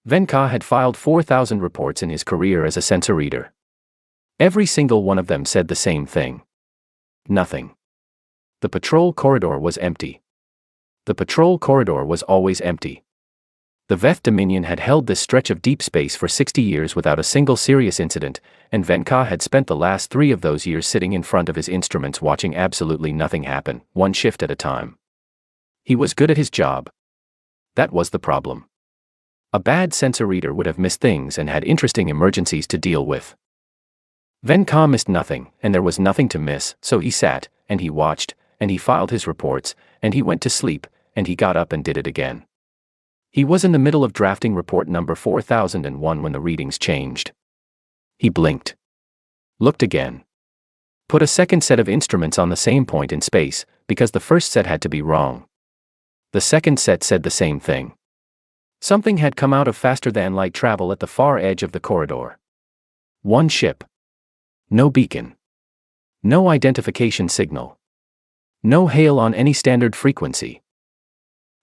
Venka had filed 4,000 reports in his career as a sensor reader. Every single one of them said the same thing. Nothing. The patrol corridor was empty. The patrol corridor was always empty. The Veth Dominion had held this stretch of deep space for 60 years without a single serious incident, and Venka had spent the last 3 of those years sitting in front of his instruments watching absolutely nothing happen, one shift at a time. He was good at his job. That was the problem. A bad sensor reader would have missed things and had interesting emergencies to deal with. Venka missed nothing, and there was nothing to miss, so he sat, and he watched, and he filed his reports, and he went to sleep, and he got up and did it again. He was in the middle of drafting report number 4001 when the readings changed. He blinked. Looked again. Put a second set of instruments on the same point in space, because the first set had to be wrong. The second set said the same thing. Something had come out of faster-than-light travel at the far edge of the corridor. One ship. No beacon. No identification signal. No hail on any standard frequency.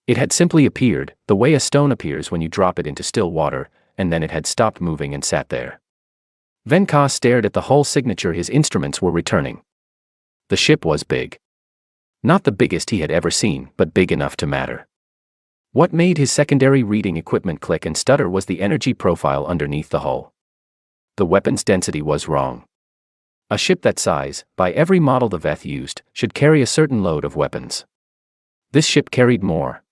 It had simply appeared, the way a stone appears when you drop it into still water, and then it had stopped moving and sat there. Venka stared at the hull signature his instruments were returning. The ship was big. Not the biggest he had ever seen, but big enough to matter. What made his secondary reading equipment click and stutter was the energy profile underneath the hull. The weapons density was wrong. A ship that size, by every model the Veth used, should carry a certain load of weapons. This ship carried more.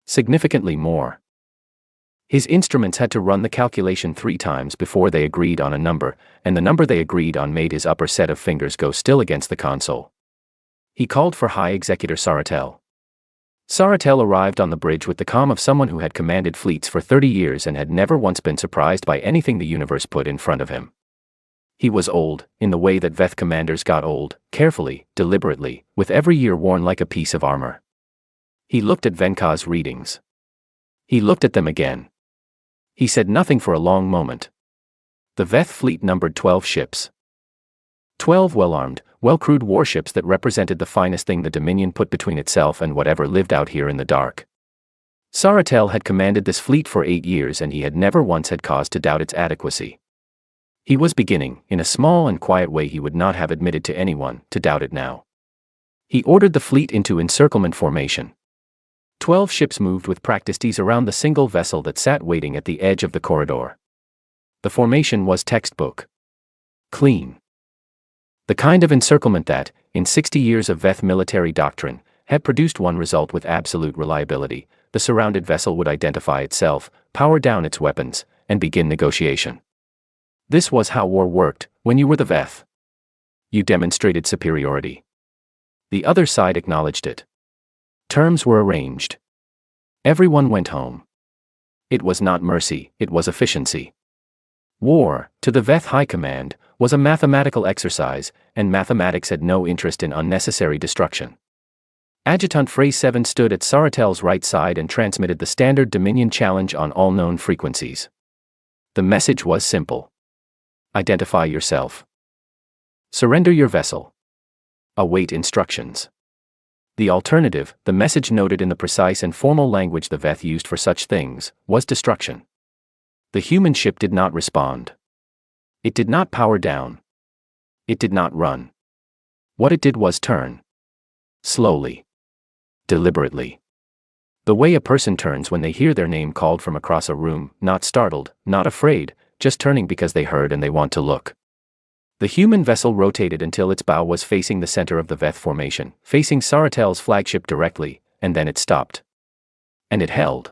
Significantly more. His instruments had to run the calculation 3 times before they agreed on a number, and the number they agreed on made his upper set of fingers go still against the console. He called for High Executor Saratel. Saratel arrived on the bridge with the calm of someone who had commanded fleets for 30 years and had never once been surprised by anything the universe put in front of him. He was old, in the way that Veth commanders got old, carefully, deliberately, with every year worn like a piece of armor. He looked at Venka's readings. He looked at them again. He said nothing for a long moment. The Veth fleet numbered 12 ships. 12 well-armed, well-crewed warships that represented the finest thing the Dominion put between itself and whatever lived out here in the dark. Saratel had commanded this fleet for 8 years and he had never once had cause to doubt its adequacy. He was beginning, in a small and quiet way he would not have admitted to anyone, to doubt it now. He ordered the fleet into encirclement formation. 12 ships moved with practices around the single vessel that sat waiting at the edge of the corridor. The formation was textbook. Clean. The kind of encirclement that, in 60 years of Veth military doctrine, had produced one result with absolute reliability: the surrounded vessel would identify itself, power down its weapons, and begin negotiation. This was how war worked, when you were the Veth. You demonstrated superiority. The other side acknowledged it. Terms were arranged. Everyone went home. It was not mercy, it was efficiency. War, to the Veth High Command, was a mathematical exercise, and mathematics had no interest in unnecessary destruction. Adjutant Phrase 7 stood at Saratel's right side and transmitted the standard Dominion challenge on all known frequencies. The message was simple. Identify yourself. Surrender your vessel. Await instructions. The alternative, the message noted in the precise and formal language the Veth used for such things, was destruction. The human ship did not respond. It did not power down. It did not run. What it did was turn. Slowly. Deliberately. The way a person turns when they hear their name called from across a room, not startled, not afraid, just turning because they heard and they want to look. The human vessel rotated until its bow was facing the center of the Veth formation, facing Saratel's flagship directly, and then it stopped. And it held.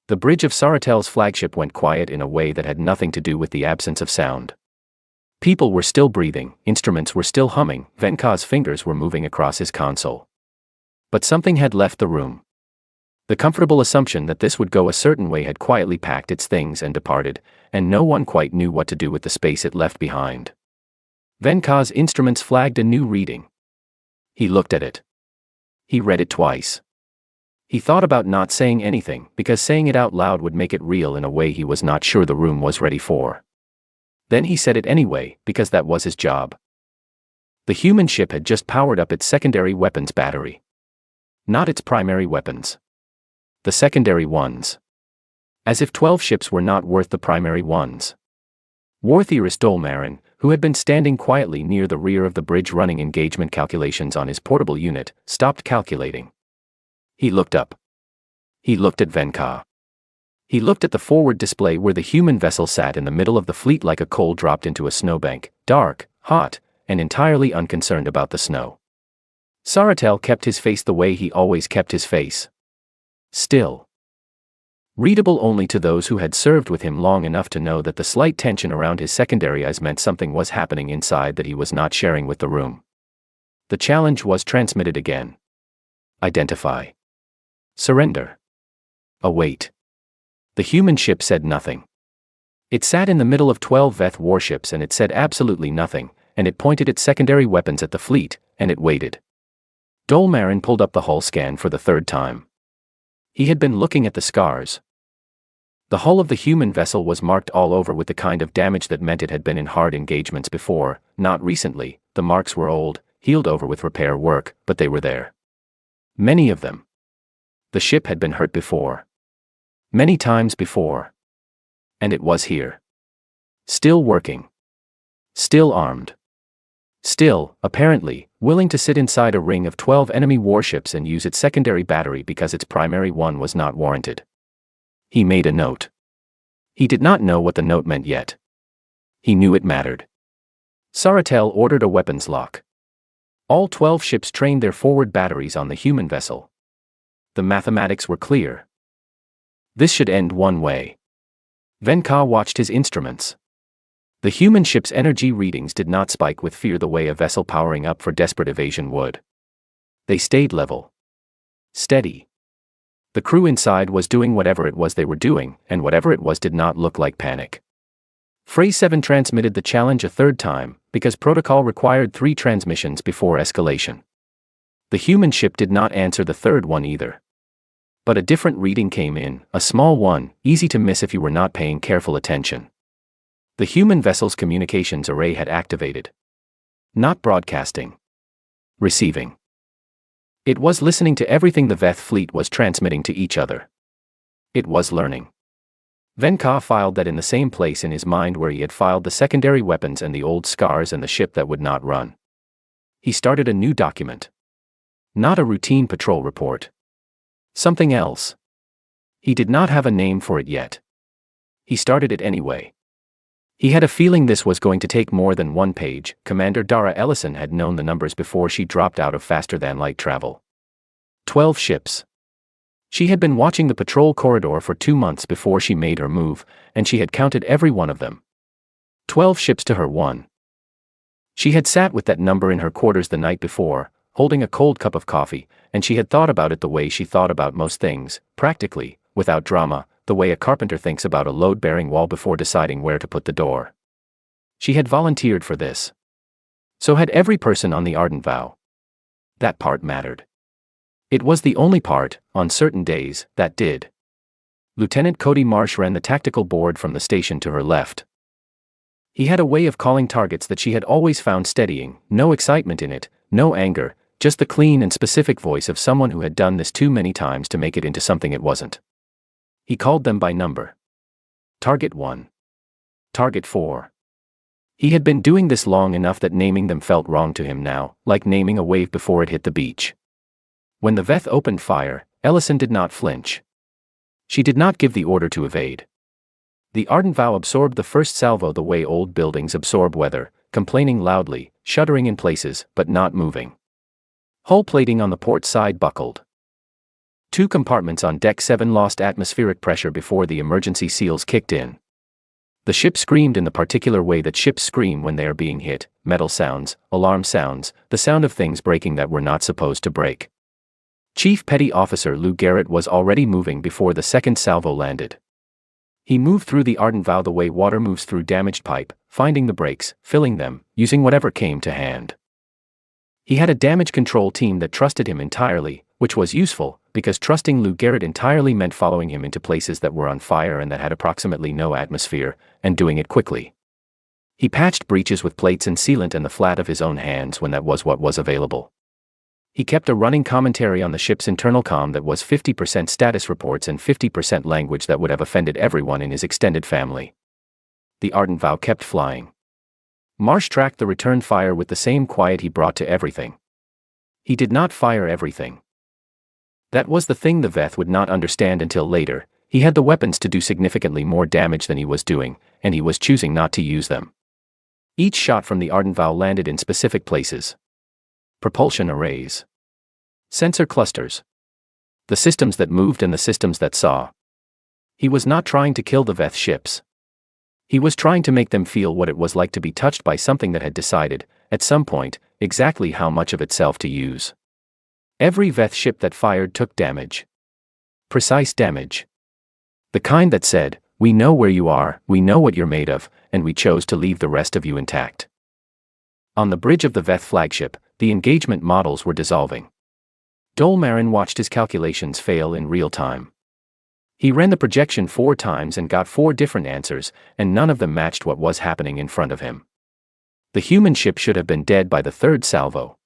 The bridge of Saratel's flagship went quiet in a way that had nothing to do with the absence of sound. People were still breathing, instruments were still humming, Venka's fingers were moving across his console. But something had left the room. The comfortable assumption that this would go a certain way had quietly packed its things and departed, and no one quite knew what to do with the space it left behind. Venka's instruments flagged a new reading. He looked at it. He read it twice. He thought about not saying anything, because saying it out loud would make it real in a way he was not sure the room was ready for. Then he said it anyway, because that was his job. The human ship had just powered up its secondary weapons battery. Not its primary weapons. The secondary ones. As if 12 ships were not worth the primary ones. Warthiris Dolmarin, who had been standing quietly near the rear of the bridge running engagement calculations on his portable unit, stopped calculating. He looked up. He looked at Venka. He looked at the forward display where the human vessel sat in the middle of the fleet like a coal dropped into a snowbank, dark, hot, and entirely unconcerned about the snow. Saratel kept his face the way he always kept his face. Still. Readable only to those who had served with him long enough to know that the slight tension around his secondary eyes meant something was happening inside that he was not sharing with the room. The challenge was transmitted again. Identify. Surrender. Await. The human ship said nothing. It sat in the middle of 12 Veth warships and it said absolutely nothing, and it pointed its secondary weapons at the fleet, and it waited. Dolmarin pulled up the hull scan for the third time. He had been looking at the scars. The hull of the human vessel was marked all over with the kind of damage that meant it had been in hard engagements before, not recently. The marks were old, healed over with repair work, but they were there. Many of them. The ship had been hurt before. Many times before. And it was here. Still working. Still armed. Still, apparently, willing to sit inside a ring of 12 enemy warships and use its secondary battery because its primary one was not warranted. He made a note. He did not know what the note meant yet. He knew it mattered. Saratel ordered a weapons lock. All 12 ships trained their forward batteries on the human vessel. The mathematics were clear. This should end one way. Venka watched his instruments. The human ship's energy readings did not spike with fear the way a vessel powering up for desperate evasion would. They stayed level. Steady. The crew inside was doing whatever it was they were doing, and whatever it was did not look like panic. Phrase 7 transmitted the challenge a third time, because protocol required 3 transmissions before escalation. The human ship did not answer the third one either. But a different reading came in, a small one, easy to miss if you were not paying careful attention. The human vessel's communications array had activated. Not broadcasting. Receiving. It was listening to everything the Veth fleet was transmitting to each other. It was learning. Venka filed that in the same place in his mind where he had filed the secondary weapons and the old scars and the ship that would not run. He started a new document. Not a routine patrol report. Something else. He did not have a name for it yet. He started it anyway. He had a feeling this was going to take more than one page. Commander Dara Ellison had known the numbers before she dropped out of faster-than-light travel. 12 ships. She had been watching the patrol corridor for 2 months before she made her move, and she had counted every one of them. 12 ships to her one. She had sat with that number in her quarters the night before, holding a cold cup of coffee, and she had thought about it the way she thought about most things, practically, without drama, the way a carpenter thinks about a load-bearing wall before deciding where to put the door. She had volunteered for this. So had every person on the Ardent Vow. That part mattered. It was the only part, on certain days, that did. Lieutenant Cody Marsh ran the tactical board from the station to her left. He had a way of calling targets that she had always found steadying, no excitement in it, no anger, just the clean and specific voice of someone who had done this too many times to make it into something it wasn't. He called them by number. Target 1. Target 4. He had been doing this long enough that naming them felt wrong to him now, like naming a wave before it hit the beach. When the Veth opened fire, Ellison did not flinch. She did not give the order to evade. The Ardent Vow absorbed the first salvo the way old buildings absorb weather, complaining loudly, shuddering in places, but not moving. Hull plating on the port side buckled. 2 compartments on Deck 7 lost atmospheric pressure before the emergency seals kicked in. The ship screamed in the particular way that ships scream when they are being hit, metal sounds, alarm sounds, the sound of things breaking that were not supposed to break. Chief Petty Officer Lou Garrett was already moving before the second salvo landed. He moved through the Ardent Vow the way water moves through damaged pipe, finding the breaks, filling them, using whatever came to hand. He had a damage control team that trusted him entirely, which was useful, because trusting Lou Garrett entirely meant following him into places that were on fire and that had approximately no atmosphere, and doing it quickly. He patched breaches with plates and sealant and the flat of his own hands when that was what was available. He kept a running commentary on the ship's internal comm that was 50% status reports and 50% language that would have offended everyone in his extended family. The Ardent Vow kept flying. Marsh tracked the return fire with the same quiet he brought to everything. He did not fire everything. That was the thing the Veth would not understand until later. He had the weapons to do significantly more damage than he was doing, and he was choosing not to use them. Each shot from the Ardent Vow landed in specific places. Propulsion arrays. Sensor clusters. The systems that moved and the systems that saw. He was not trying to kill the Veth ships. He was trying to make them feel what it was like to be touched by something that had decided, at some point, exactly how much of itself to use. Every Veth ship that fired took damage. Precise damage. The kind that said, "We know where you are, we know what you're made of, and we chose to leave the rest of you intact." On the bridge of the Veth flagship, the engagement models were dissolving. Dolmarin watched his calculations fail in real time. He ran the projection 4 times and got 4 different answers, and none of them matched what was happening in front of him. The human ship should have been dead by the 3rd salvo.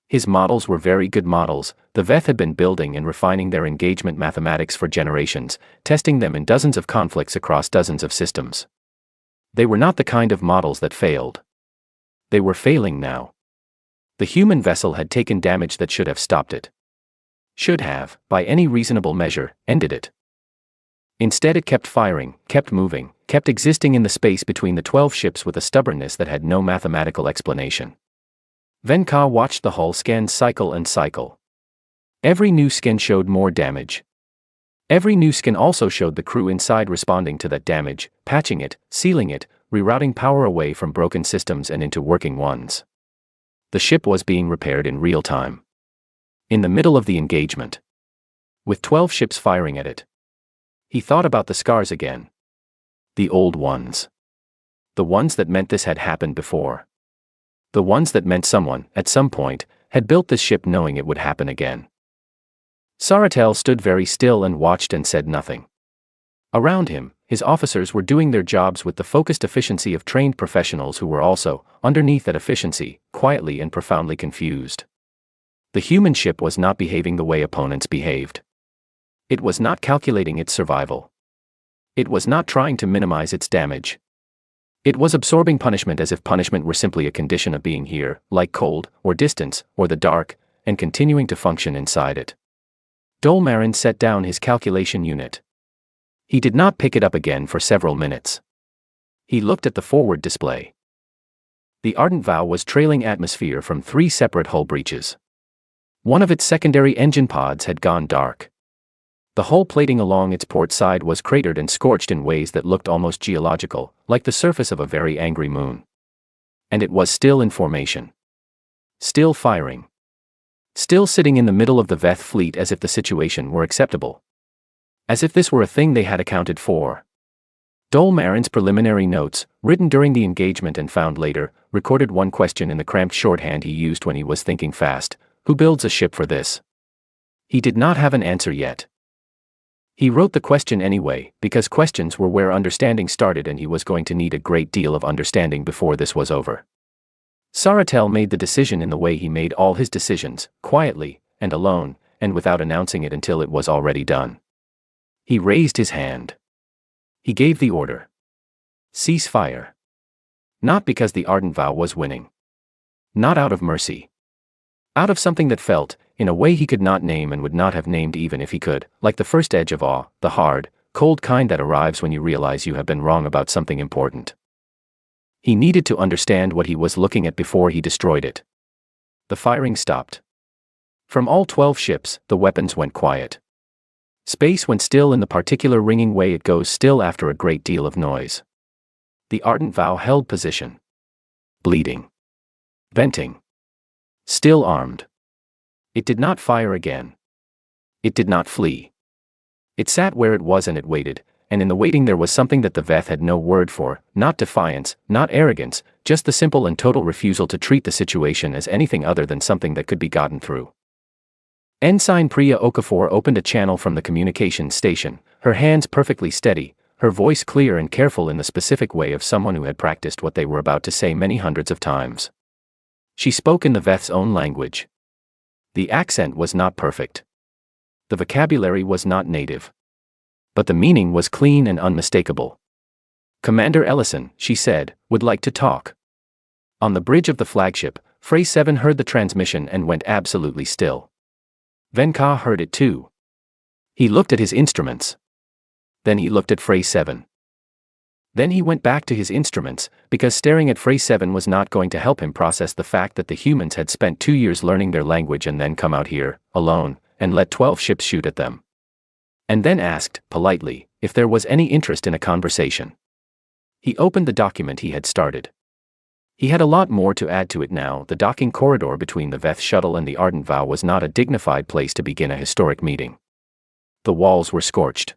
His models were very good models. The Veth had been building and refining their engagement mathematics for generations, testing them in dozens of conflicts across dozens of systems. They were not the kind of models that failed. They were failing now. The human vessel had taken damage that should have stopped it. Should have, by any reasonable measure, ended it. Instead it kept firing, kept moving, kept existing in the space between the 12 ships with a stubbornness that had no mathematical explanation. Venka watched the hull scans cycle and cycle. Every new scan showed more damage. Every new scan also showed the crew inside responding to that damage, patching it, sealing it, rerouting power away from broken systems and into working ones. The ship was being repaired in real time. In the middle of the engagement. With 12 ships firing at it. He thought about the scars again. The old ones. The ones that meant this had happened before. The ones that meant someone, at some point, had built this ship knowing it would happen again. Saratel stood very still and watched and said nothing. Around him, his officers were doing their jobs with the focused efficiency of trained professionals who were also, underneath that efficiency, quietly and profoundly confused. The human ship was not behaving the way opponents behaved. It was not calculating its survival. It was not trying to minimize its damage. It was absorbing punishment as if punishment were simply a condition of being here, like cold, or distance, or the dark, and continuing to function inside it. Dolmarin set down his calculation unit. He did not pick it up again for several minutes. He looked at the forward display. The Ardent Vow was trailing atmosphere from 3 separate hull breaches. One of its secondary engine pods had gone dark. The hull plating along its port side was cratered and scorched in ways that looked almost geological, like the surface of a very angry moon. And it was still in formation. Still firing. Still sitting in the middle of the Veth fleet as if the situation were acceptable. As if this were a thing they had accounted for. Dolmarin's preliminary notes, written during the engagement and found later, recorded one question in the cramped shorthand he used when he was thinking fast: who builds a ship for this? He did not have an answer yet. He wrote the question anyway, because questions were where understanding started and he was going to need a great deal of understanding before this was over. Saratel made the decision in the way he made all his decisions, quietly, and alone, and without announcing it until it was already done. He raised his hand. He gave the order. Cease fire. Not because the Ardent Vow was winning. Not out of mercy. Out of something that felt, in a way he could not name and would not have named even if he could, like the first edge of awe, the hard, cold kind that arrives when you realize you have been wrong about something important. He needed to understand what he was looking at before he destroyed it. The firing stopped. From all 12 ships, the weapons went quiet. Space went still in the particular ringing way it goes still after a great deal of noise. The Ardent Vow held position. Bleeding. Venting. Still armed. It did not fire again. It did not flee. It sat where it was and it waited, and in the waiting there was something that the Veth had no word for, not defiance, not arrogance, just the simple and total refusal to treat the situation as anything other than something that could be gotten through. Ensign Priya Okafor opened a channel from the communications station, her hands perfectly steady, her voice clear and careful in the specific way of someone who had practiced what they were about to say many hundreds of times. She spoke in the Veth's own language. The accent was not perfect. The vocabulary was not native. But the meaning was clean and unmistakable. "Commander Ellison," she said, "would like to talk." On the bridge of the flagship, Frey 7 heard the transmission and went absolutely still. Venka heard it too. He looked at his instruments. Then he looked at Frey 7. Then he went back to his instruments, because staring at Frey 7 was not going to help him process the fact that the humans had spent 2 years learning their language and then come out here, alone, and let 12 ships shoot at them. And then asked, politely, if there was any interest in a conversation. He opened the document he had started. He had a lot more to add to it now. The docking corridor between the Veth shuttle and the Ardent Vow was not a dignified place to begin a historic meeting. The walls were scorched.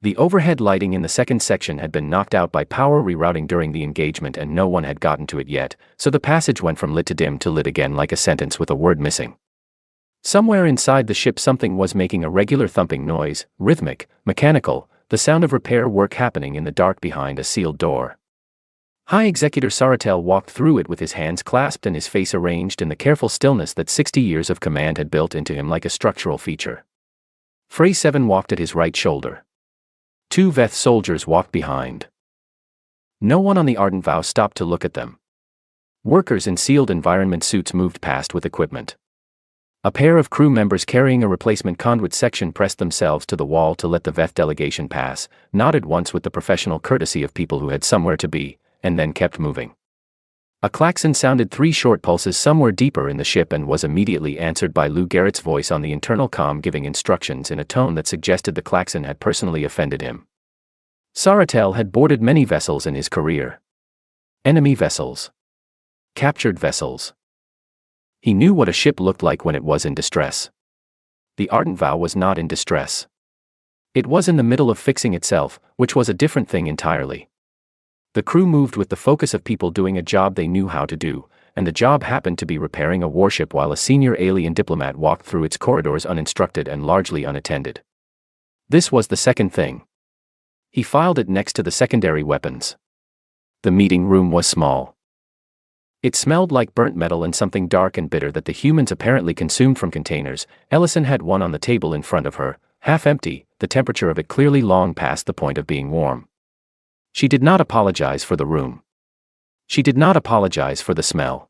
The overhead lighting in the second section had been knocked out by power rerouting during the engagement and no one had gotten to it yet, so the passage went from lit to dim to lit again like a sentence with a word missing. Somewhere inside the ship something was making a regular thumping noise, rhythmic, mechanical, the sound of repair work happening in the dark behind a sealed door. High Executor Saratel walked through it with his hands clasped and his face arranged in the careful stillness that 60 years of command had built into him like a structural feature. Frey 7 walked at his right shoulder. 2 Veth soldiers walked behind. No one on the Ardent Vow stopped to look at them. Workers in sealed environment suits moved past with equipment. A pair of crew members carrying a replacement conduit section pressed themselves to the wall to let the Veth delegation pass, nodded once with the professional courtesy of people who had somewhere to be, and then kept moving. A klaxon sounded 3 short pulses somewhere deeper in the ship and was immediately answered by Lou Garrett's voice on the internal comm giving instructions in a tone that suggested the klaxon had personally offended him. Saratel had boarded many vessels in his career. Enemy vessels. Captured vessels. He knew what a ship looked like when it was in distress. The Ardent Vow was not in distress. It was in the middle of fixing itself, which was a different thing entirely. The crew moved with the focus of people doing a job they knew how to do, and the job happened to be repairing a warship while a senior alien diplomat walked through its corridors uninstructed and largely unattended. This was the second thing. He filed it next to the secondary weapons. The meeting room was small. It smelled like burnt metal and something dark and bitter that the humans apparently consumed from containers. Ellison had one on the table in front of her, half empty, the temperature of it clearly long past the point of being warm. She did not apologize for the room. She did not apologize for the smell.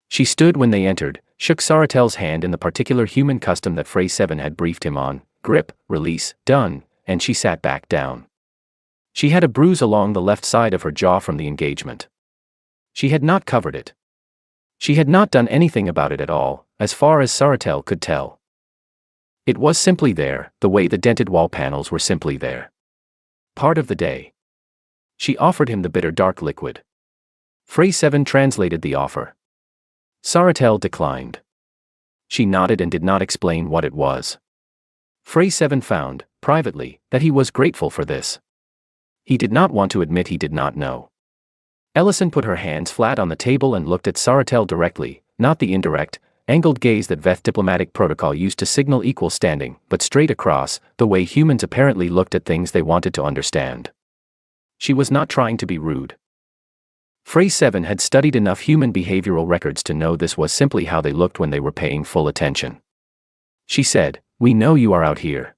She stood when they entered, shook Saratel's hand in the particular human custom that Frey 7 had briefed him on, grip, release, done, and she sat back down. She had a bruise along the left side of her jaw from the engagement. She had not covered it. She had not done anything about it at all, as far as Saratel could tell. It was simply there, the way the dented wall panels were simply there. Part of the day. She offered him the bitter dark liquid. Frey 7 translated the offer. Saratel declined. She nodded and did not explain what it was. Frey 7 found, privately, that he was grateful for this. He did not want to admit he did not know. Ellison put her hands flat on the table and looked at Saratel directly, not the indirect, angled gaze that Veth diplomatic protocol used to signal equal standing, but straight across, the way humans apparently looked at things they wanted to understand. She was not trying to be rude. Frey 7 had studied enough human behavioral records to know this was simply how they looked when they were paying full attention. She said, "We know you are out here.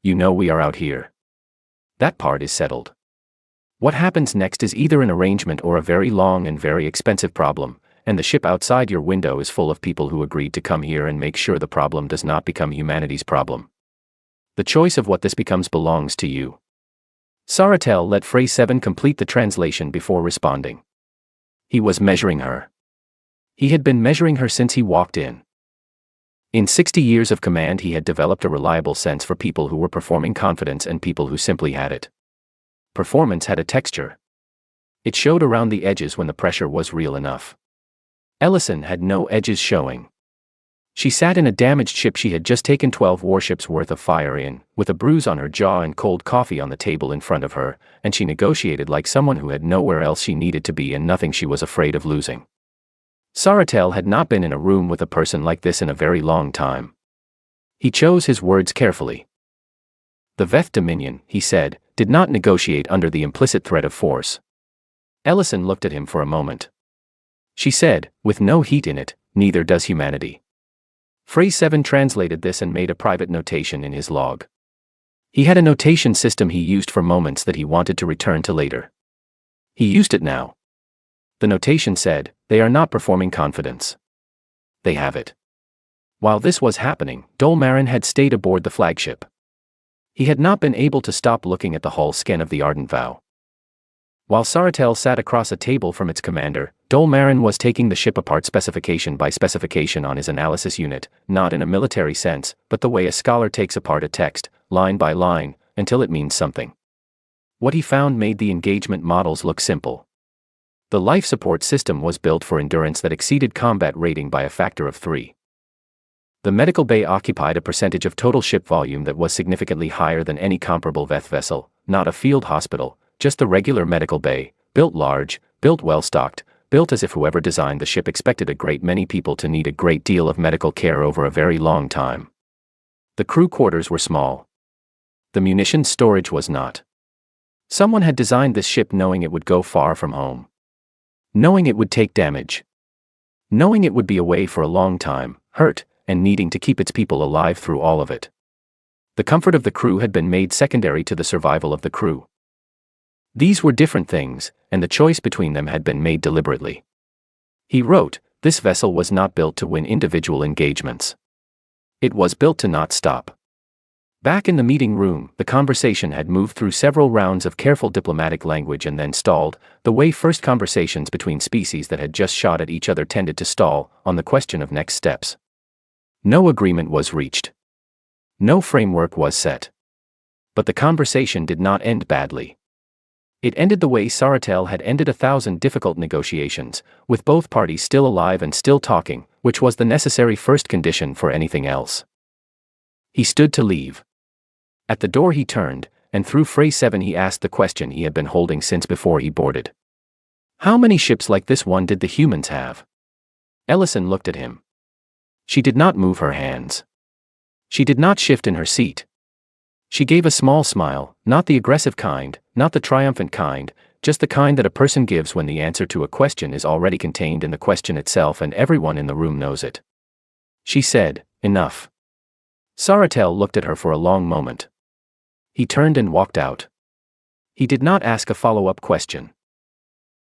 You know we are out here. That part is settled. What happens next is either an arrangement or a very long and very expensive problem, and the ship outside your window is full of people who agreed to come here and make sure the problem does not become humanity's problem. The choice of what this becomes belongs to you." Saratel let Frey 7 complete the translation before responding. He was measuring her. He had been measuring her since he walked in. In 60 years of command he had developed a reliable sense for people who were performing confidence and people who simply had it. Performance had a texture. It showed around the edges when the pressure was real enough. Ellison had no edges showing. She sat in a damaged ship she had just taken 12 warships worth of fire in, with a bruise on her jaw and cold coffee on the table in front of her, and she negotiated like someone who had nowhere else she needed to be and nothing she was afraid of losing. Saratel had not been in a room with a person like this in a very long time. He chose his words carefully. The Veth Dominion, he said, did not negotiate under the implicit threat of force. Ellison looked at him for a moment. She said, with no heat in it, neither does humanity. Phrase 7 translated this and made a private notation in his log. He had a notation system he used for moments that he wanted to return to later. He used it now. The notation said, "They are not performing confidence. They have it." While this was happening, Dolmarin had stayed aboard the flagship. He had not been able to stop looking at the hull scan of the Ardent Vow. While Saratel sat across a table from its commander, Dolmarin was taking the ship apart specification by specification on his analysis unit, not in a military sense, but the way a scholar takes apart a text, line by line, until it means something. What he found made the engagement models look simple. The life support system was built for endurance that exceeded combat rating by a factor of 3. The medical bay occupied a percentage of total ship volume that was significantly higher than any comparable VETH vessel, not a field hospital, just the regular medical bay, built large, built well-stocked, built as if whoever designed the ship expected a great many people to need a great deal of medical care over a very long time. The crew quarters were small. The munitions storage was not. Someone had designed this ship knowing it would go far from home. Knowing it would take damage. Knowing it would be away for a long time, hurt, and needing to keep its people alive through all of it. The comfort of the crew had been made secondary to the survival of the crew. These were different things, and the choice between them had been made deliberately. He wrote, "This vessel was not built to win individual engagements. It was built to not stop." Back in the meeting room, the conversation had moved through several rounds of careful diplomatic language and then stalled, the way first conversations between species that had just shot at each other tended to stall, on the question of next steps. No agreement was reached. No framework was set. But the conversation did not end badly. It ended the way Saratel had ended 1,000 difficult negotiations, with both parties still alive and still talking, which was the necessary first condition for anything else. He stood to leave. At the door he turned, and through phrase 7 he asked the question he had been holding since before he boarded. How many ships like this one did the humans have? Ellison looked at him. She did not move her hands. She did not shift in her seat. She gave a small smile, not the aggressive kind, not the triumphant kind, just the kind that a person gives when the answer to a question is already contained in the question itself and everyone in the room knows it. She said, "Enough." Saratel looked at her for a long moment. He turned and walked out. He did not ask a follow-up question.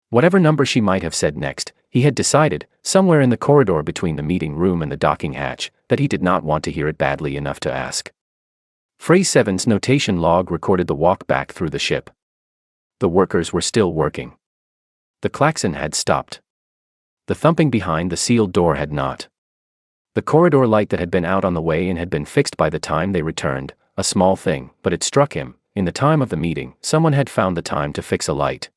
Whatever number she might have said next, he had decided, somewhere in the corridor between the meeting room and the docking hatch, that he did not want to hear it badly enough to ask. Phrase 7's notation log recorded the walk back through the ship. The workers were still working. The klaxon had stopped. The thumping behind the sealed door had not. The corridor light that had been out on the way in had been fixed by the time they returned, a small thing, but it struck him, in the time of the meeting, someone had found the time to fix a light.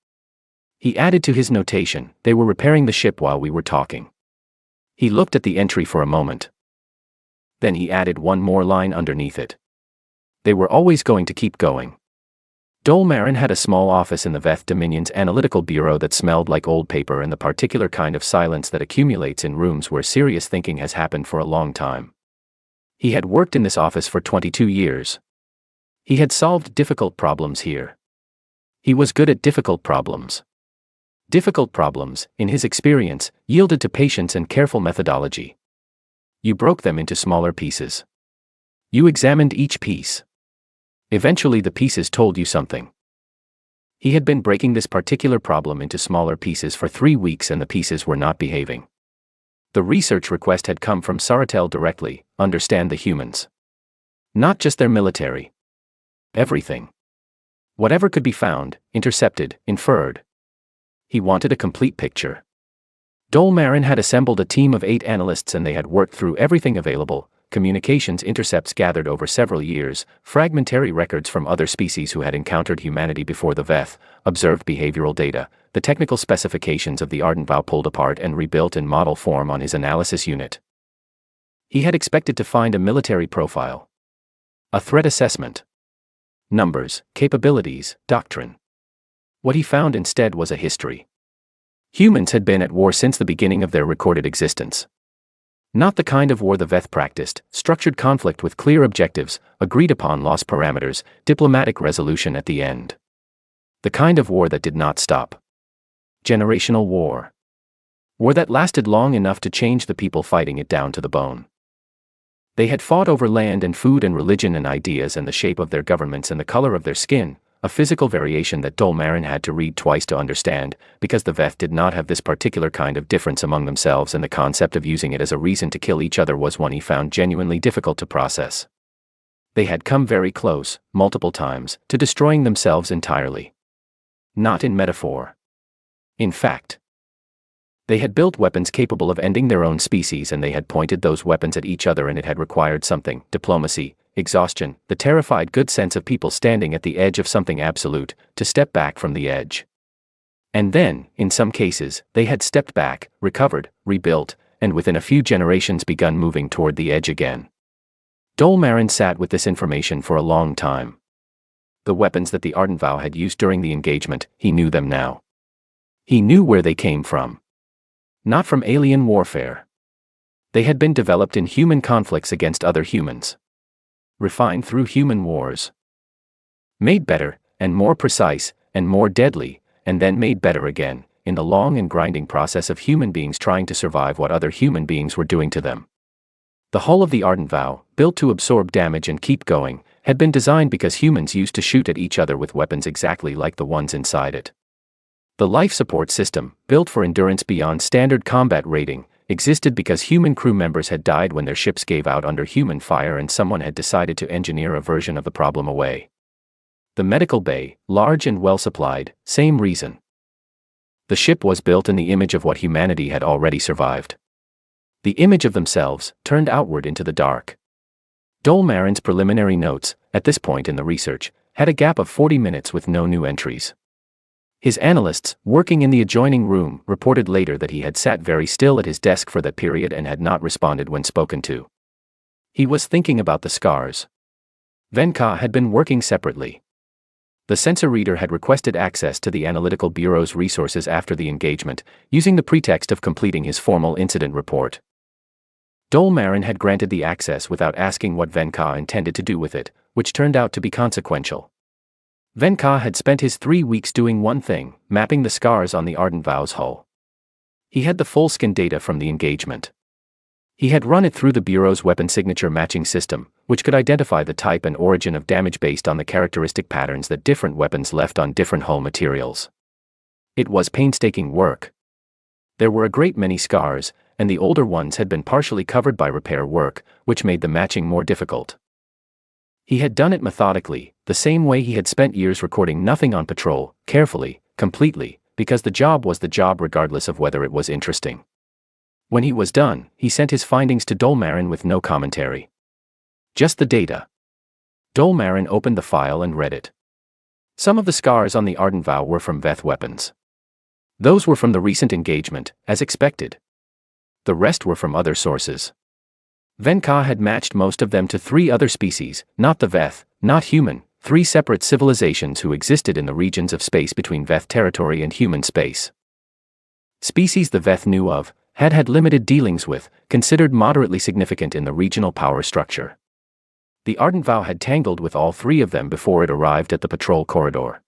He added to his notation, "They were repairing the ship while we were talking." He looked at the entry for a moment. Then he added one more line underneath it. They were always going to keep going. Dolmarin had a small office in the Veth Dominion's analytical bureau that smelled like old paper and the particular kind of silence that accumulates in rooms where serious thinking has happened for a long time. He had worked in this office for 22 years. He had solved difficult problems here. He was good at difficult problems. Difficult problems, in his experience, yielded to patience and careful methodology. You broke them into smaller pieces. You examined each piece. Eventually the pieces told you something. He had been breaking this particular problem into smaller pieces for 3 weeks and the pieces were not behaving. The research request had come from Saratel directly, understand the humans. Not just their military. Everything. Whatever could be found, intercepted, inferred. He wanted a complete picture. Dolmarin had assembled a team of 8 analysts and they had worked through everything available, communications intercepts gathered over several years, fragmentary records from other species who had encountered humanity before the Veth, observed behavioral data, the technical specifications of the Ardent Vow pulled apart and rebuilt in model form on his analysis unit. He had expected to find a military profile. A threat assessment. Numbers, capabilities, doctrine. What he found instead was a history. Humans had been at war since the beginning of their recorded existence. Not the kind of war the Veth practiced, structured conflict with clear objectives, agreed upon loss parameters, diplomatic resolution at the end. The kind of war that did not stop. Generational war. War that lasted long enough to change the people fighting it down to the bone. They had fought over land and food and religion and ideas and the shape of their governments and the color of their skin, a physical variation that Dolmarin had to read twice to understand, because the Veth did not have this particular kind of difference among themselves, and the concept of using it as a reason to kill each other was one he found genuinely difficult to process. They had come very close, multiple times, to destroying themselves entirely. Not in metaphor. In fact. They had built weapons capable of ending their own species, and they had pointed those weapons at each other, and it had required something: diplomacy, exhaustion, the terrified good sense of people standing at the edge of something absolute, to step back from the edge. And then, in some cases, they had stepped back, recovered, rebuilt, and within a few generations begun moving toward the edge again. Dolmarin sat with this information for a long time. The weapons that the Ardent Vow had used during the engagement, he knew them now. He knew where they came from. Not from alien warfare. They had been developed in human conflicts against other humans. Refined through human wars. Made better, and more precise, and more deadly, and then made better again, in the long and grinding process of human beings trying to survive what other human beings were doing to them. The hull of the Ardent Vow, built to absorb damage and keep going, had been designed because humans used to shoot at each other with weapons exactly like the ones inside it. The life support system, built for endurance beyond standard combat rating, existed because human crew members had died when their ships gave out under human fire, and someone had decided to engineer a version of the problem away. The medical bay, large and well supplied, same reason. The ship was built in the image of what humanity had already survived. The image of themselves, turned outward into the dark. Dolmarin's preliminary notes, at this point in the research, had a gap of 40 minutes with no new entries. His analysts, working in the adjoining room, reported later that he had sat very still at his desk for that period and had not responded when spoken to. He was thinking about the scars. Venka had been working separately. The sensor reader had requested access to the Analytical Bureau's resources after the engagement, using the pretext of completing his formal incident report. Dolmarin had granted the access without asking what Venka intended to do with it, which turned out to be consequential. Venka had spent his 3 weeks doing one thing: mapping the scars on the Ardent Vow's hull. He had the full skin data from the engagement. He had run it through the Bureau's weapon signature matching system, which could identify the type and origin of damage based on the characteristic patterns that different weapons left on different hull materials. It was painstaking work. There were a great many scars, and the older ones had been partially covered by repair work, which made the matching more difficult. He had done it methodically, the same way he had spent years recording nothing on patrol, carefully, completely, because the job was the job regardless of whether it was interesting. When he was done, he sent his findings to Dolmarin with no commentary. Just the data. Dolmarin opened the file and read it. Some of the scars on the Ardent Vow were from Veth weapons. Those were from the recent engagement, as expected. The rest were from other sources. Venka had matched most of them to 3 other species, not the Veth, not human, 3 separate civilizations who existed in the regions of space between Veth territory and human space. Species the Veth knew of, had had limited dealings with, considered moderately significant in the regional power structure. The Ardent Vow had tangled with all 3 of them before it arrived at the patrol corridor.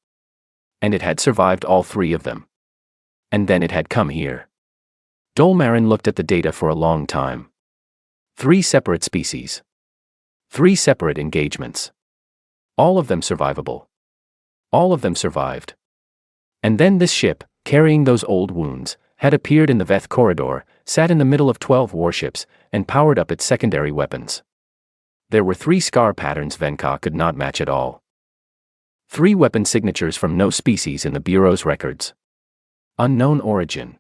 And it had survived all 3 of them. And then it had come here. Dolmarin looked at the data for a long time. 3 separate species. 3 separate engagements. All of them survivable. All of them survived. And then this ship, carrying those old wounds, had appeared in the Veth corridor, sat in the middle of 12 warships, and powered up its secondary weapons. There were 3 scar patterns Venka could not match at all. 3 weapon signatures from no species in the Bureau's records. Unknown origin.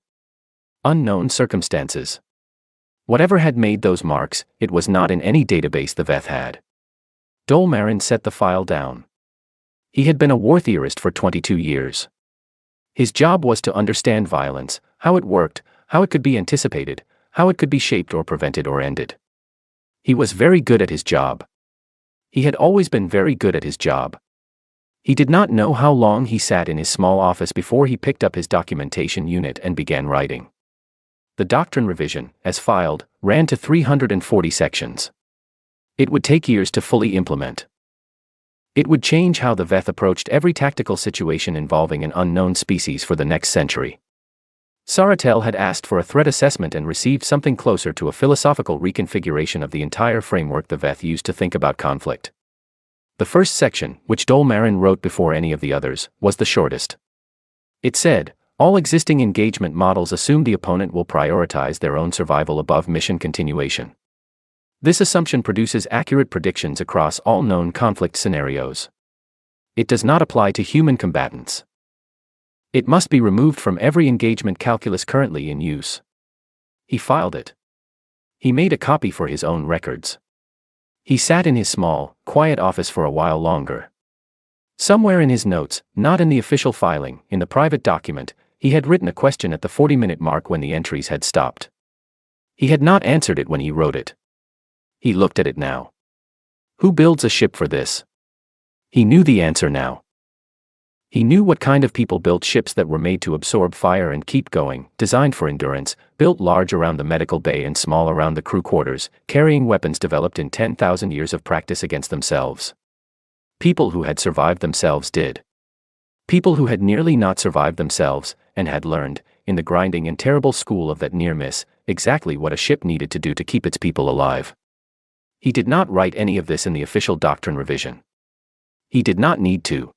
Unknown circumstances. Whatever had made those marks, it was not in any database the Veth had. Dolmarin set the file down. He had been a war theorist for 22 years. His job was to understand violence, how it worked, how it could be anticipated, how it could be shaped or prevented or ended. He was very good at his job. He had always been very good at his job. He did not know how long he sat in his small office before he picked up his documentation unit and began writing. The doctrine revision, as filed, ran to 340 sections. It would take years to fully implement. It would change how the Veth approached every tactical situation involving an unknown species for the next century. Saratel had asked for a threat assessment and received something closer to a philosophical reconfiguration of the entire framework the Veth used to think about conflict. The first section, which Dolmarin wrote before any of the others, was the shortest. It said, all existing engagement models assume the opponent will prioritize their own survival above mission continuation. This assumption produces accurate predictions across all known conflict scenarios. It does not apply to human combatants. It must be removed from every engagement calculus currently in use. He filed it. He made a copy for his own records. He sat in his small, quiet office for a while longer. Somewhere in his notes, not in the official filing, in the private document, he had written a question at the 40-minute mark when the entries had stopped. He had not answered it when he wrote it. He looked at it now. Who builds a ship for this? He knew the answer now. He knew what kind of people built ships that were made to absorb fire and keep going, designed for endurance, built large around the medical bay and small around the crew quarters, carrying weapons developed in 10,000 years of practice against themselves. People who had survived themselves did. People who had nearly not survived themselves, and had learned, in the grinding and terrible school of that near miss, exactly what a ship needed to do to keep its people alive. He did not write any of this in the official doctrine revision. He did not need to.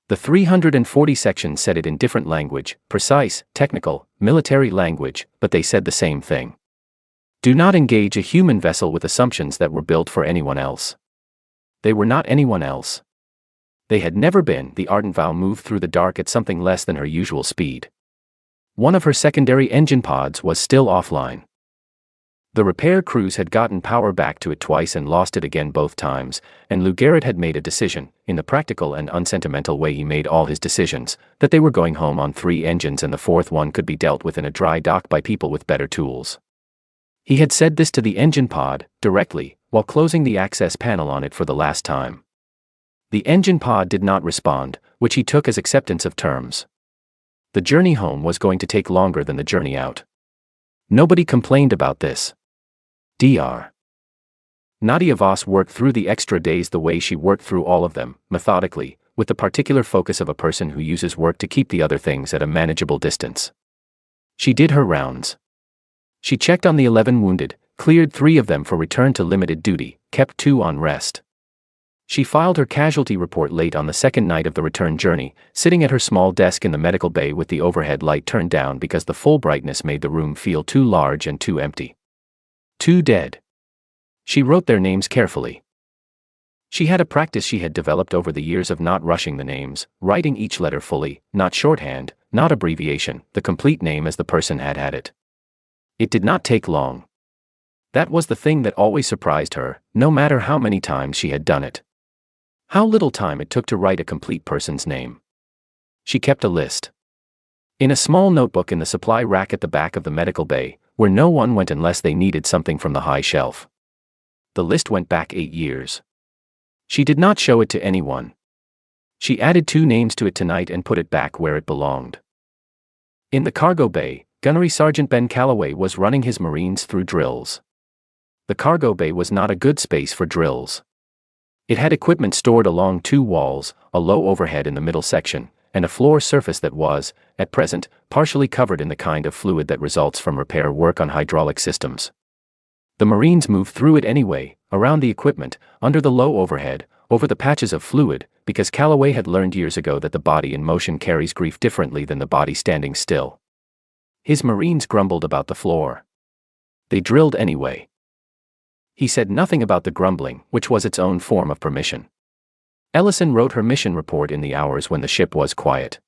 The 340 sections said it in different language, precise, technical, military language, but they said the same thing. Do not engage a human vessel with assumptions that were built for anyone else. They were not anyone else. They had never been. The Ardent Vow moved through the dark at something less than her usual speed. One of her secondary engine pods was still offline. The repair crews had gotten power back to it twice and lost it again both times, and Lou Garrett had made a decision, in the practical and unsentimental way he made all his decisions, that they were going home on 3 engines and the 4th one could be dealt with in a dry dock by people with better tools. He had said this to the engine pod, directly, while closing the access panel on it for the last time. The engine pod did not respond, which he took as acceptance of terms. The journey home was going to take longer than the journey out. Nobody complained about this. Dr. Nadia Voss worked through the extra days the way she worked through all of them, methodically, with the particular focus of a person who uses work to keep the other things at a manageable distance. She did her rounds. She checked on the 11 wounded, cleared 3 of them for return to limited duty, kept 2 on rest. She filed her casualty report late on the second night of the return journey, sitting at her small desk in the medical bay with the overhead light turned down because the full brightness made the room feel too large and too empty. 2 dead. She wrote their names carefully. She had a practice she had developed over the years of not rushing the names, writing each letter fully, not shorthand, not abbreviation, the complete name as the person had had it. It did not take long. That was the thing that always surprised her, no matter how many times she had done it. How little time it took to write a complete person's name. She kept a list. In a small notebook in the supply rack at the back of the medical bay, where no one went unless they needed something from the high shelf. The list went back 8 years. She did not show it to anyone. She added 2 names to it tonight and put it back where it belonged. In the cargo bay, Gunnery Sergeant Ben Calloway was running his Marines through drills. The cargo bay was not a good space for drills. It had equipment stored along 2 walls, a low overhead in the middle section, and a floor surface that was, at present, partially covered in the kind of fluid that results from repair work on hydraulic systems. The Marines moved through it anyway, around the equipment, under the low overhead, over the patches of fluid, because Calloway had learned years ago that the body in motion carries grief differently than the body standing still. His Marines grumbled about the floor. They drilled anyway. He said nothing about the grumbling, which was its own form of permission. Ellison wrote her mission report in the hours when the ship was quiet.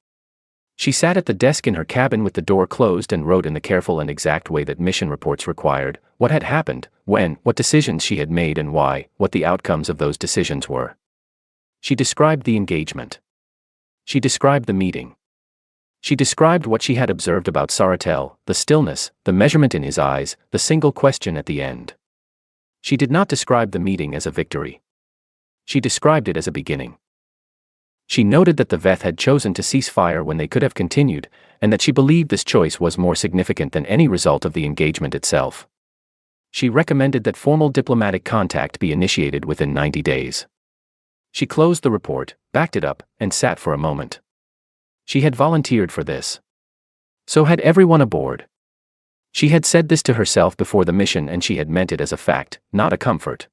She sat at the desk in her cabin with the door closed and wrote in the careful and exact way that mission reports required, what had happened, when, what decisions she had made and why, what the outcomes of those decisions were. She described the engagement. She described the meeting. She described what she had observed about Saratel, the stillness, the measurement in his eyes, the single question at the end. She did not describe the meeting as a victory. She described it as a beginning. She noted that the Veth had chosen to cease fire when they could have continued, and that she believed this choice was more significant than any result of the engagement itself. She recommended that formal diplomatic contact be initiated within 90 days. She closed the report, backed it up, and sat for a moment. She had volunteered for this. So had everyone aboard. She had said this to herself before the mission, and she had meant it as a fact, not a comfort.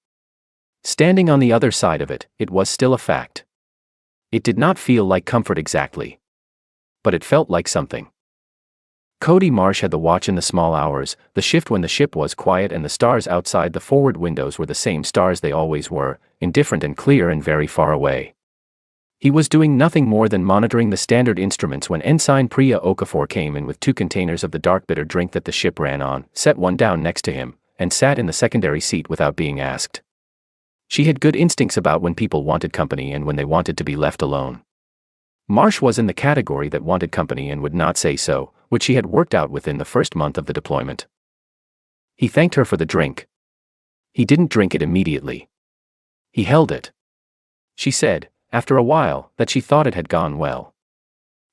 Standing on the other side of it, it was still a fact. It did not feel like comfort exactly. But it felt like something. Cody Marsh had the watch in the small hours, the shift when the ship was quiet and the stars outside the forward windows were the same stars they always were, indifferent and clear and very far away. He was doing nothing more than monitoring the standard instruments when Ensign Priya Okafor came in with 2 containers of the dark bitter drink that the ship ran on, set one down next to him, and sat in the secondary seat without being asked. She had good instincts about when people wanted company and when they wanted to be left alone. Marsh was in the category that wanted company and would not say so, which she had worked out within the first month of the deployment. He thanked her for the drink. He didn't drink it immediately. He held it. She said, after a while, that she thought it had gone well.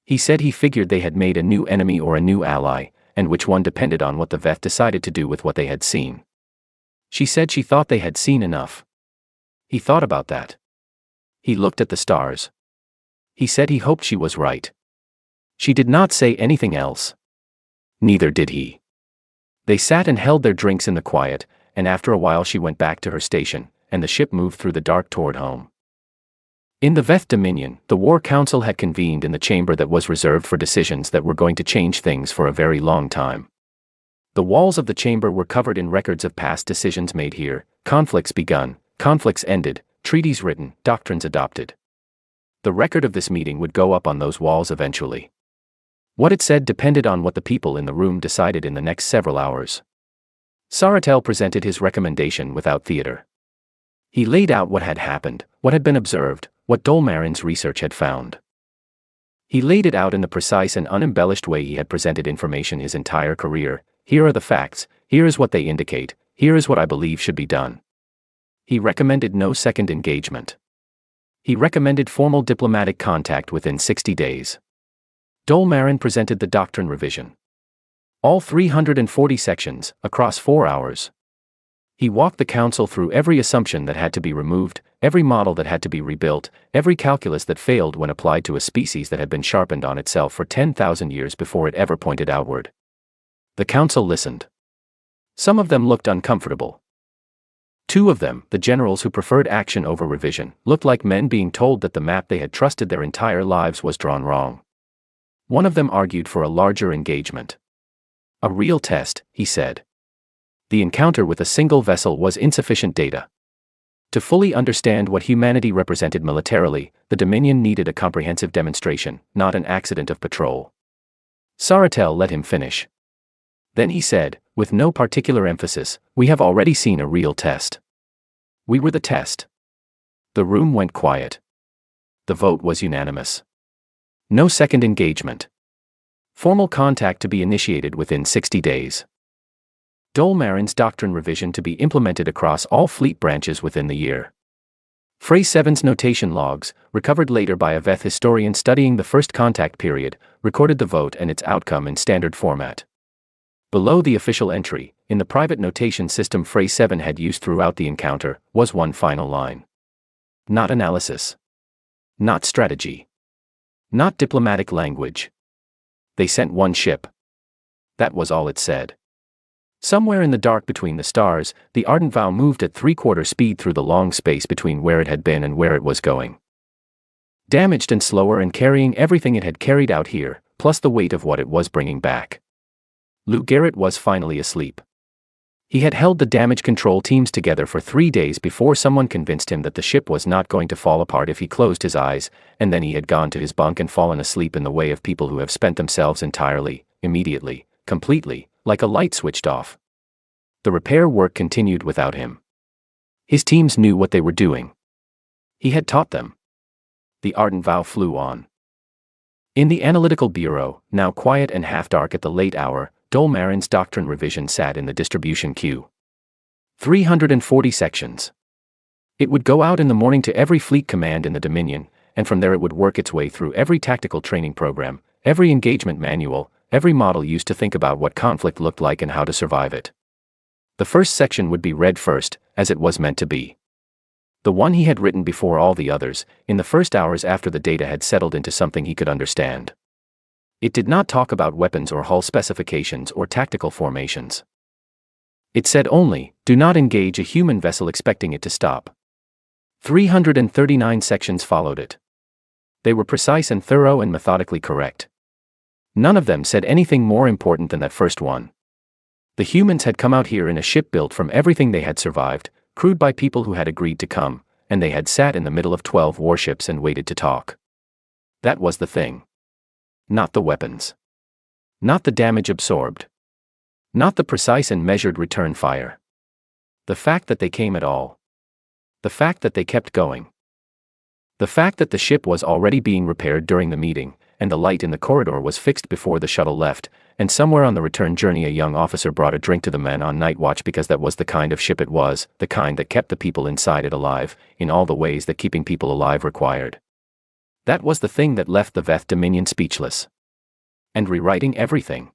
He said he figured they had made a new enemy or a new ally, and which one depended on what the Veth decided to do with what they had seen. She said she thought they had seen enough. He thought about that. He looked at the stars. He said he hoped she was right. She did not say anything else. Neither did he. They sat and held their drinks in the quiet, and after a while she went back to her station, and the ship moved through the dark toward home. In the Veth Dominion, the War Council had convened in the chamber that was reserved for decisions that were going to change things for a very long time. The walls of the chamber were covered in records of past decisions made here, conflicts begun, conflicts ended, treaties written, doctrines adopted. The record of this meeting would go up on those walls eventually. What it said depended on what the people in the room decided in the next several hours. Saratel presented his recommendation without theater. He laid out what had happened, what had been observed, what Dolmarin's research had found. He laid it out in the precise and unembellished way he had presented information his entire career. Here are the facts, here is what they indicate, here is what I believe should be done. He recommended no second engagement. He recommended formal diplomatic contact within 60 days. Dolmarin presented the doctrine revision. All 340 sections, across 4 hours. He walked the council through every assumption that had to be removed, every model that had to be rebuilt, every calculus that failed when applied to a species that had been sharpened on itself for 10,000 years before it ever pointed outward. The council listened. Some of them looked uncomfortable. 2 of them, the generals who preferred action over revision, looked like men being told that the map they had trusted their entire lives was drawn wrong. One of them argued for a larger engagement. A real test, he said. The encounter with a single vessel was insufficient data. To fully understand what humanity represented militarily, the Dominion needed a comprehensive demonstration, not an accident of patrol. Saratel let him finish. Then he said, with no particular emphasis, we have already seen a real test. We were the test. The room went quiet. The vote was unanimous. No second engagement. Formal contact to be initiated within 60 days. Dolmarin's doctrine revision to be implemented across all fleet branches within the year. Phrase 7's notation logs, recovered later by a Veth historian studying the first contact period, recorded the vote and its outcome in standard format. Below the official entry, in the private notation system Phrase 7 had used throughout the encounter, was one final line. Not analysis. Not strategy. Not diplomatic language. They sent one ship. That was all it said. Somewhere in the dark between the stars, the Ardent Vow moved at 3/4 speed through the long space between where it had been and where it was going. Damaged and slower and carrying everything it had carried out here, plus the weight of what it was bringing back. Lou Garrett was finally asleep. He had held the damage control teams together for 3 days before someone convinced him that the ship was not going to fall apart if he closed his eyes, and then he had gone to his bunk and fallen asleep in the way of people who have spent themselves entirely, immediately, completely, like a light switched off. The repair work continued without him. His teams knew what they were doing. He had taught them. The Ardent Vow flew on. In the Analytical Bureau, now quiet and half-dark at the late hour, Dolmarin's doctrine revision sat in the distribution queue. 340 sections. It would go out in the morning to every fleet command in the Dominion, and from there it would work its way through every tactical training program, every engagement manual, every model used to think about what conflict looked like and how to survive it. The first section would be read first, as it was meant to be. The one he had written before all the others, in the first hours after the data had settled into something he could understand. It did not talk about weapons or hull specifications or tactical formations. It said only, do not engage a human vessel expecting it to stop. 339 sections followed it. They were precise and thorough and methodically correct. None of them said anything more important than that first one. The humans had come out here in a ship built from everything they had survived, crewed by people who had agreed to come, and they had sat in the middle of 12 warships and waited to talk. That was the thing. Not the weapons. Not the damage absorbed. Not the precise and measured return fire. The fact that they came at all. The fact that they kept going. The fact that the ship was already being repaired during the meeting, and the light in the corridor was fixed before the shuttle left, and somewhere on the return journey a young officer brought a drink to the men on night watch because that was the kind of ship it was, the kind that kept the people inside it alive, in all the ways that keeping people alive required. That was the thing that left the Veth Dominion speechless. And rewriting everything.